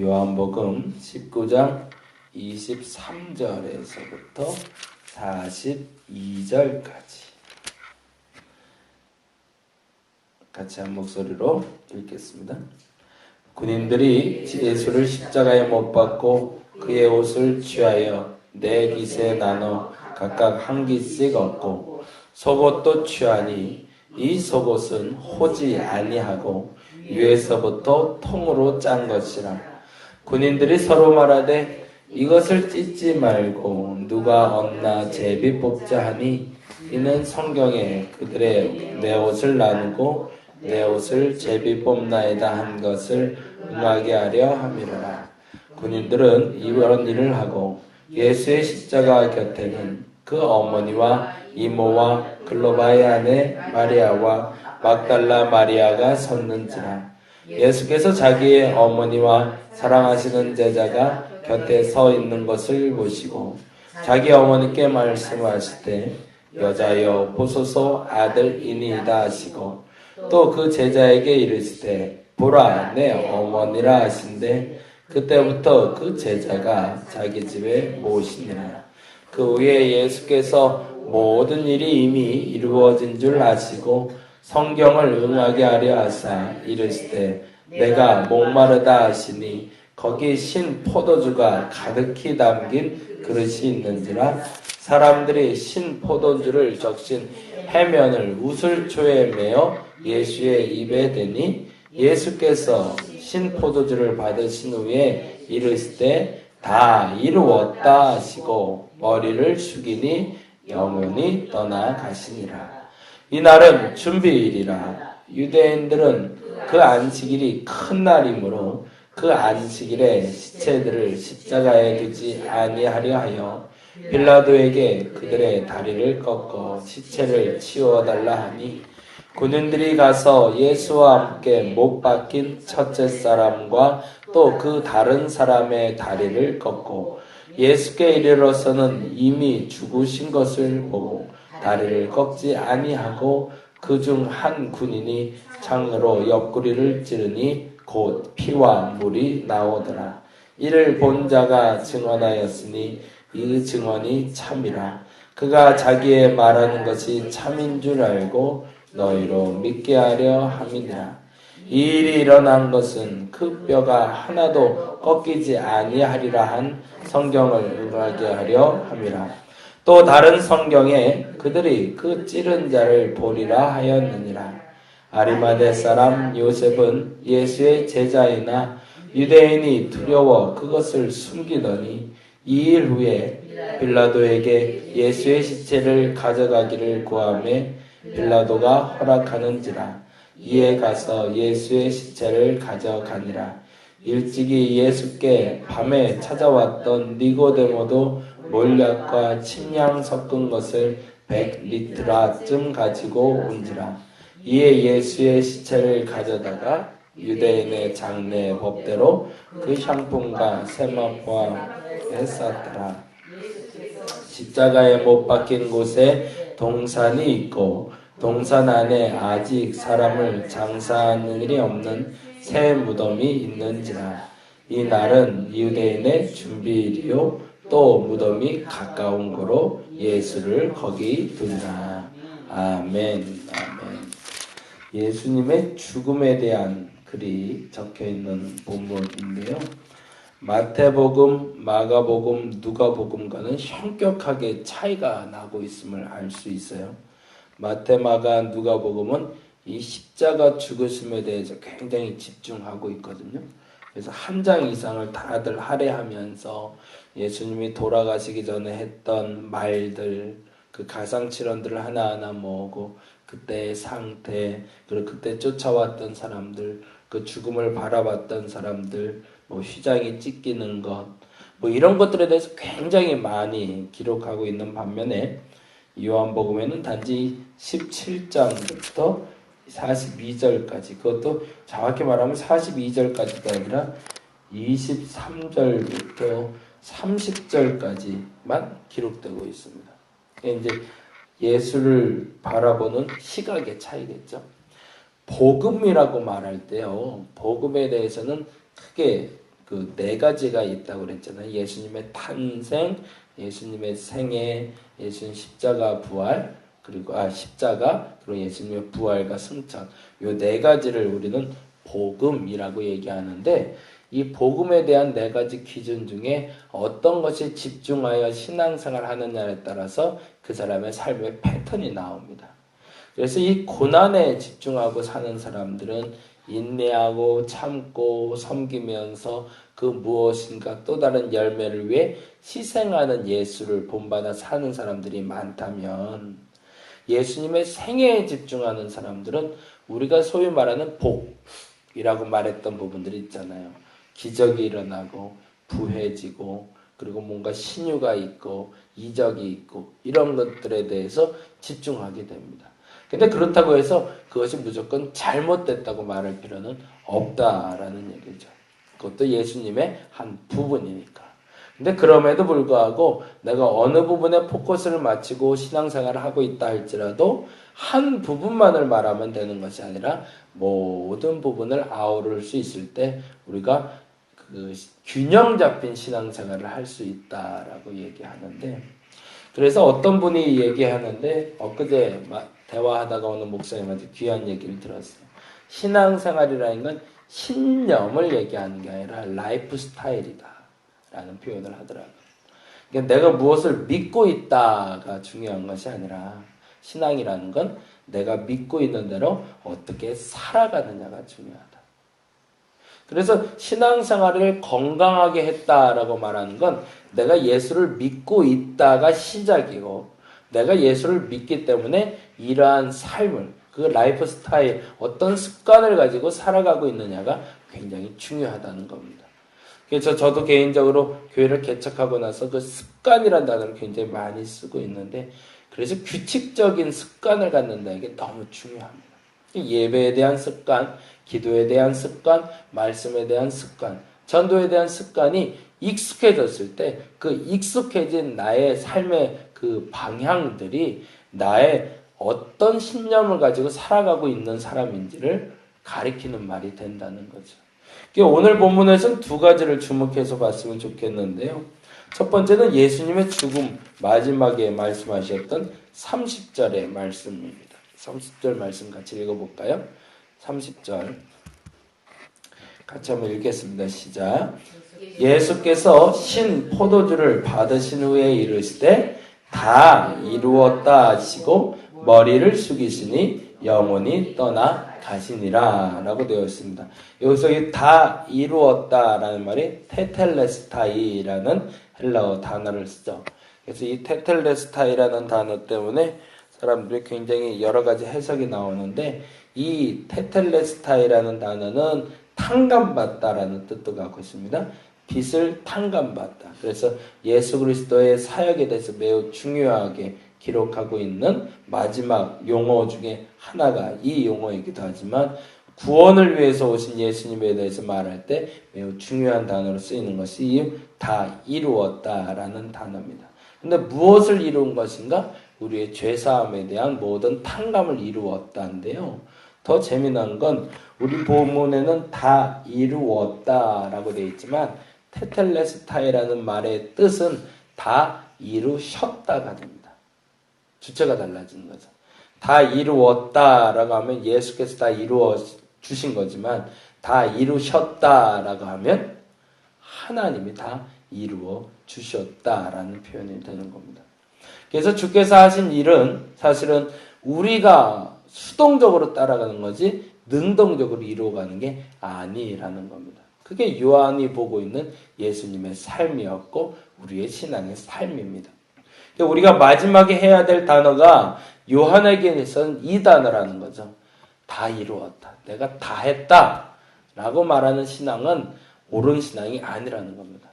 요한복음 19장 23절에서부터 42절까지 같이 한 목소리로 읽겠습니다. 군인들이 예수를 십자가에 못 박고 그의 옷을 취하여 네 깃에 나눠 각각 한 깃씩 얻고 속옷도 취하니 이 속옷은 호지 아니하고 위에서부터 통으로 짠 것이라. 군인들이 서로 말하되 이것을 찢지 말고 누가 얻나 제비 뽑자 하니 이는 성경에 그들의 내 옷을 나누고 내 옷을 제비 뽑나이다 한 것을 응하게 하려 함이라. 군인들은 이런 일을 하고 예수의 십자가 곁에는 그 어머니와 이모와 글로바의 아내 마리아와 막달라 마리아가 섰는지라. 예수께서 자기의 어머니와 사랑하시는 제자가 곁에 서 있는 것을 보시고 자기 어머니께 말씀하시되 여자여 보소서 아들이니이다 하시고 또 그 제자에게 이르시되 보라 내 어머니라 하신대 그때부터 그 제자가 자기 집에 모시니라. 그 후에 예수께서 모든 일이 이미 이루어진 줄 아시고 성경을 응하게 하려 하사 이르시되 내가 목마르다 하시니 거기 신 포도주가 가득히 담긴 그릇이 있는지라. 사람들이 신 포도주를 적신 해면을 우슬초에 매어 예수의 입에 대니 예수께서 신 포도주를 받으신 후에 이르시되 다 이루었다 하시고 머리를 숙이니 영원히 떠나가시니라. 이날은 준비일이라. 유대인들은 그 안식일이 큰 날이므로 그 안식일에 시체들을 십자가에 두지 아니하려 하여 빌라도에게 그들의 다리를 꺾어 시체를 치워달라 하니 군인들이 가서 예수와 함께 못 박힌 첫째 사람과 또 그 다른 사람의 다리를 꺾고 예수께 이르러서는 이미 죽으신 것을 보고 다리를 꺾지 아니하고 그중 한 군인이 창으로 옆구리를 찌르니 곧 피와 물이 나오더라. 이를 본 자가 증언하였으니 이 증언이 참이라. 그가 자기의 말하는 것이 참인 줄 알고 너희로 믿게 하려 함이니라. 이 일이 일어난 것은 그 뼈가 하나도 꺾이지 아니하리라 한 성경을 응하게 하려 함이라. 또 다른 성경에 그들이 그 찌른 자를 보리라 하였느니라. 아리마대 사람 요셉은 예수의 제자이나 유대인이 두려워 그것을 숨기더니 2일 후에 빌라도에게 예수의 시체를 가져가기를 구하매 빌라도가 허락하는지라. 이에 가서 예수의 시체를 가져가니라. 일찍이 예수께 밤에 찾아왔던 니고데모도 몰약과 침향 섞은 것을 100리트라쯤 가지고 온지라. 이에 예수의 시체를 가져다가 유대인의 장례 법대로 그 향품과 세마포함에 쌌더라. 십자가에 못 박힌 곳에 동산이 있고 동산 안에 아직 사람을 장사하는 일이 없는 새 무덤이 있는지라. 이 날은 유대인의 준비일이요 또 무덤이 가까운 거로 예수를 거기 두니라. 아멘. 아멘. 예수님의 죽음에 대한 글이 적혀있는 본문인데요. 마태복음, 마가복음, 누가복음과는 현격하게 차이가 나고 있음을 알 수 있어요. 마태, 마가, 누가복음은 이 십자가 죽으심에 대해서 굉장히 집중하고 있거든요. 그래서 한 장 이상을 다들 할애하면서 예수님이 돌아가시기 전에 했던 말들, 그 가상칠언들을 하나하나 모으고 그때의 상태, 그리고 그때 쫓아왔던 사람들, 그 죽음을 바라봤던 사람들, 뭐 휘장이 찢기는 것, 뭐 이런 것들에 대해서 굉장히 많이 기록하고 있는 반면에 요한복음에는 단지 17장부터 42절까지, 그것도 정확히 말하면 42절까지가 아니라 23절부터 30절까지만 기록되고 있습니다. 이제 예수를 바라보는 시각의 차이겠죠. 복음이라고 말할 때요, 복음에 대해서는 크게 그 네 가지가 있다고 그랬잖아요. 예수님의 탄생, 예수님의 생애, 예수님 십자가 부활, 그리고 십자가, 그리고 예수님의 부활과 승천. 요 네 가지를 우리는 복음이라고 얘기하는데, 이 복음에 대한 네 가지 기준 중에 어떤 것이 집중하여 신앙생활 하느냐에 따라서 그 사람의 삶의 패턴이 나옵니다. 그래서 이 고난에 집중하고 사는 사람들은 인내하고 참고 섬기면서 그 무엇인가 또 다른 열매를 위해 희생하는 예수를 본받아 사는 사람들이 많다면, 예수님의 생애에 집중하는 사람들은 우리가 소위 말하는 복이라고 말했던 부분들이 있잖아요. 기적이 일어나고 부해지고 그리고 뭔가 신유가 있고 이적이 있고 이런 것들에 대해서 집중하게 됩니다. 근데 그렇다고 해서 그것이 무조건 잘못됐다고 말할 필요는 없다라는 얘기죠. 그것도 예수님의 한 부분이니까. 근데 그럼에도 불구하고 내가 어느 부분에 포커스를 맞추고 신앙생활을 하고 있다 할지라도 한 부분만을 말하면 되는 것이 아니라 모든 부분을 아우를 수 있을 때 우리가 그 균형 잡힌 신앙생활을 할 수 있다라고 얘기하는데, 그래서 어떤 분이 얘기하는데, 엊그제 대화하다가 오는 목사님한테 귀한 얘기를 들었어요. 신앙생활이라는 건 신념을 얘기하는 게 아니라 라이프 스타일이다 라는 표현을 하더라고요. 그러니까 내가 무엇을 믿고 있다가 중요한 것이 아니라 신앙이라는 건 내가 믿고 있는 대로 어떻게 살아가느냐가 중요하다. 그래서 신앙생활을 건강하게 했다라고 말하는 건 내가 예수를 믿고 있다가 시작이고, 내가 예수를 믿기 때문에 이러한 삶을, 그 라이프 스타일, 어떤 습관을 가지고 살아가고 있느냐가 굉장히 중요하다는 겁니다. 그래서 저도 개인적으로 교회를 개척하고 나서 그 습관이라는 단어를 굉장히 많이 쓰고 있는데, 그래서 규칙적인 습관을 갖는다는 게 너무 중요합니다. 예배에 대한 습관, 기도에 대한 습관, 말씀에 대한 습관, 전도에 대한 습관이 익숙해졌을 때 그 익숙해진 나의 삶의 그 방향들이 나의 어떤 신념을 가지고 살아가고 있는 사람인지를 가리키는 말이 된다는 거죠. 오늘 본문에서는 두 가지를 주목해서 봤으면 좋겠는데요. 첫 번째는 예수님의 죽음 마지막에 말씀하셨던 30절의 말씀입니다. 30절 말씀 같이 읽어볼까요? 30절 같이 한번 읽겠습니다. 시작. 예수께서 신 포도주를 받으신 후에 이르시되 다 이루었다 하시고 머리를 숙이시니 영혼이 떠나 가시니라 라고 되어 있습니다. 여기서 이 다 이루었다라는 말이 테텔레스타이라는 헬라어 단어를 쓰죠. 그래서 이 테텔레스타이라는 단어 때문에 사람들이 굉장히 여러 가지 해석이 나오는데, 이 테텔레스타이라는 단어는 탕감받다라는 뜻도 갖고 있습니다. 빛을 탕감받다. 그래서 예수 그리스도의 사역에 대해서 매우 중요하게 기록하고 있는 마지막 용어 중에 하나가 이 용어이기도 하지만, 구원을 위해서 오신 예수님에 대해서 말할 때 매우 중요한 단어로 쓰이는 것이 다 이루었다라는 단어입니다. 근데 무엇을 이룬 것인가? 우리의 죄사함에 대한 모든 탕감을 이루었다인데요. 더 재미난 건 우리 본문에는 다 이루었다라고 되어 있지만 테텔레스타이라는 말의 뜻은 다 이루셨다가 됩니다. 주체가 달라지는 거죠. 다 이루었다라고 하면 예수께서 다 이루어 주신 거지만, 다 이루셨다라고 하면 하나님이 다 이루어 주셨다라는 표현이 되는 겁니다. 그래서 주께서 하신 일은 사실은 우리가 수동적으로 따라가는 거지 능동적으로 이루어가는 게 아니라는 겁니다. 그게 요한이 보고 있는 예수님의 삶이었고 우리의 신앙의 삶입니다. 우리가 마지막에 해야 될 단어가 요한에게는 이 단어라는 거죠. 다 이루었다. 내가 다 했다. 라고 말하는 신앙은 옳은 신앙이 아니라는 겁니다.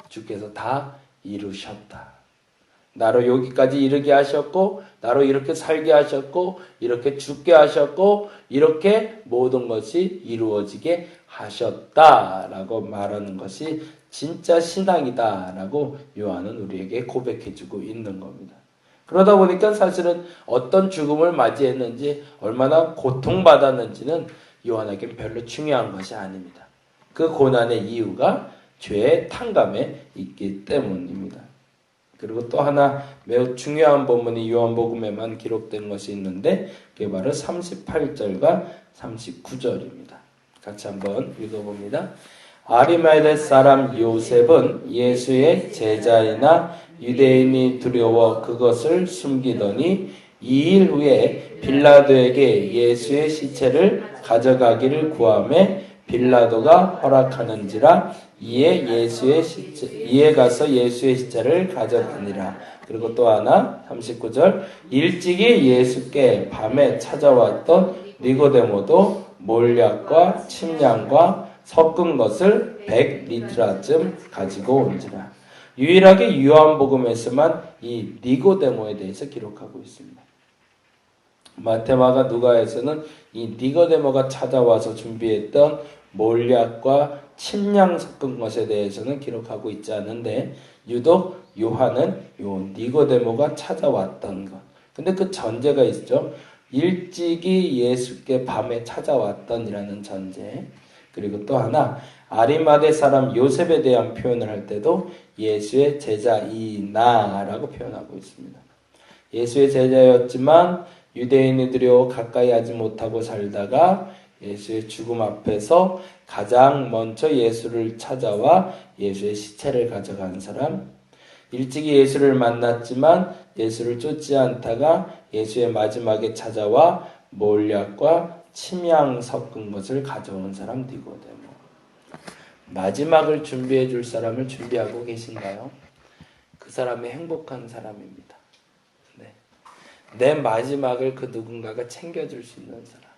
주께서 다 이루셨다. 나로 여기까지 이르게 하셨고, 나로 이렇게 살게 하셨고, 이렇게 죽게 하셨고, 이렇게 모든 것이 이루어지게 하셨다라고 말하는 것이 진짜 신앙이다라고 요한은 우리에게 고백해주고 있는 겁니다. 그러다 보니까 사실은 어떤 죽음을 맞이했는지, 얼마나 고통받았는지는 요한에겐 별로 중요한 것이 아닙니다. 그 고난의 이유가 죄의 탕감에 있기 때문입니다. 그리고 또 하나 매우 중요한 본문이 요한복음에만 기록된 것이 있는데 그게 바로 38절과 39절입니다. 같이 한번 읽어봅니다. 아리마대 사람 요셉은 예수의 제자이나 유대인이 두려워 그것을 숨기더니 2일 후에 빌라도에게 예수의 시체를 가져가기를 구하매 빌라도가 허락하는지라 이에 가서 예수의 시체를 가져다니라. 그리고 또 하나 39절 일찍이 예수께 밤에 찾아왔던 니고데모도 몰약과 침량과 섞은 것을 100리트라쯤 가지고 온지라. 유일하게 요한복음에서만 이 니고데모에 대해서 기록하고 있습니다. 마테마가 누가에서는 이 니고데모가 찾아와서 준비했던 몰약과 침량 섞은 것에 대해서는 기록하고 있지 않은데 유독 요한은 요 니고데모가 찾아왔던 것. 근데 그 전제가 있죠. 일찍이 예수께 밤에 찾아왔던이라는 전제. 그리고 또 하나 아리마대 사람 요셉에 대한 표현을 할 때도 예수의 제자이나라고 표현하고 있습니다. 예수의 제자였지만 유대인들이요 가까이 하지 못하고 살다가 예수의 죽음 앞에서 가장 먼저 예수를 찾아와 예수의 시체를 가져간 사람, 일찍이 예수를 만났지만 예수를 쫓지 않다가 예수의 마지막에 찾아와 몰약과 침향 섞은 것을 가져온 사람 니고데모. 마지막을 준비해 줄 사람을 준비하고 계신가요? 그 사람이 행복한 사람입니다. 네. 내 마지막을 그 누군가가 챙겨줄 수 있는 사람.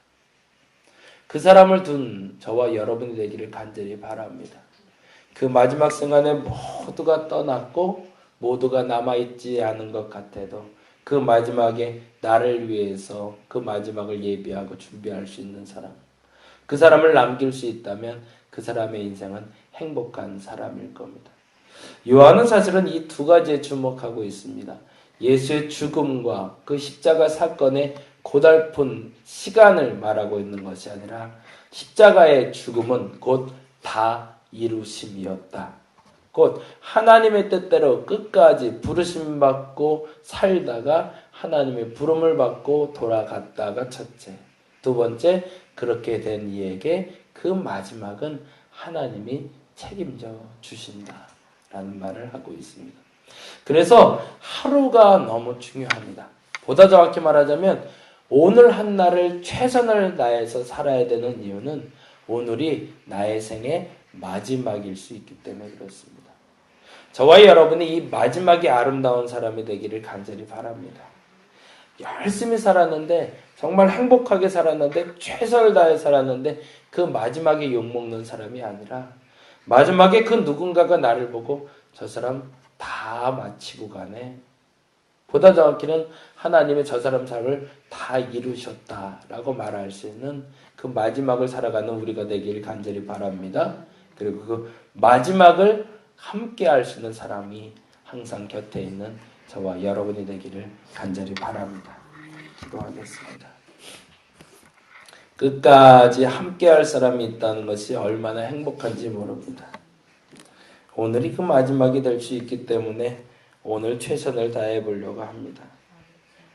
그 사람을 둔 저와 여러분이 되기를 간절히 바랍니다. 그 마지막 순간에 모두가 떠났고 모두가 남아있지 않은 것 같아도 그 마지막에 나를 위해서 그 마지막을 예비하고 준비할 수 있는 사람. 그 사람을 남길 수 있다면 그 사람의 인생은 행복한 사람일 겁니다. 요한은 사실은 이 두 가지에 주목하고 있습니다. 예수의 죽음과 그 십자가 사건의 고달픈 시간을 말하고 있는 것이 아니라 십자가의 죽음은 곧 다 이루심이었다. 곧 하나님의 뜻대로 끝까지 부르심 받고 살다가 하나님의 부름을 받고 돌아갔다가 첫째. 두 번째, 그렇게 된 이에게 그 마지막은 하나님이 책임져 주신다라는 말을 하고 있습니다. 그래서 하루가 너무 중요합니다. 보다 정확히 말하자면 오늘 한 날을 최선을 다해서 살아야 되는 이유는 오늘이 나의 생의 마지막일 수 있기 때문에 그렇습니다. 저와 여러분이 이 마지막이 아름다운 사람이 되기를 간절히 바랍니다. 열심히 살았는데 정말 행복하게 살았는데 최선을 다해 살았는데 그 마지막에 욕먹는 사람이 아니라 마지막에 그 누군가가 나를 보고 저 사람 다 마치고 가네. 보다 정확히는 하나님의 저 사람 삶을 다 이루셨다라고 말할 수 있는 그 마지막을 살아가는 우리가 되기를 간절히 바랍니다. 그리고 그 마지막을 함께 할 수 있는 사람이 항상 곁에 있는 저와 여러분이 되기를 간절히 바랍니다. 기도하겠습니다. 끝까지 함께 할 사람이 있다는 것이 얼마나 행복한지 모릅니다. 오늘이 그 마지막이 될 수 있기 때문에 오늘 최선을 다해 보려고 합니다.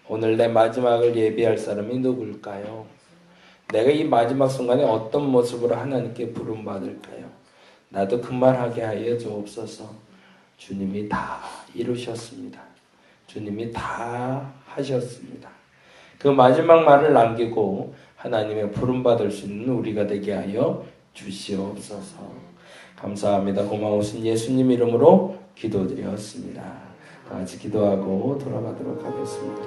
오늘 내 마지막을 예비할 사람이 누굴까요? 내가 이 마지막 순간에 어떤 모습으로 하나님께 부름받을까요? 나도 그 말하게 하여 주옵소서. 주님이 다 이루셨습니다. 주님이 다 하셨습니다. 그 마지막 말을 남기고 하나님의 부름받을 수 있는 우리가 되게 하여 주시옵소서. 감사합니다. 고마우신 예수님 이름으로 기도드렸습니다. 다 같이 기도하고 돌아가도록 하겠습니다.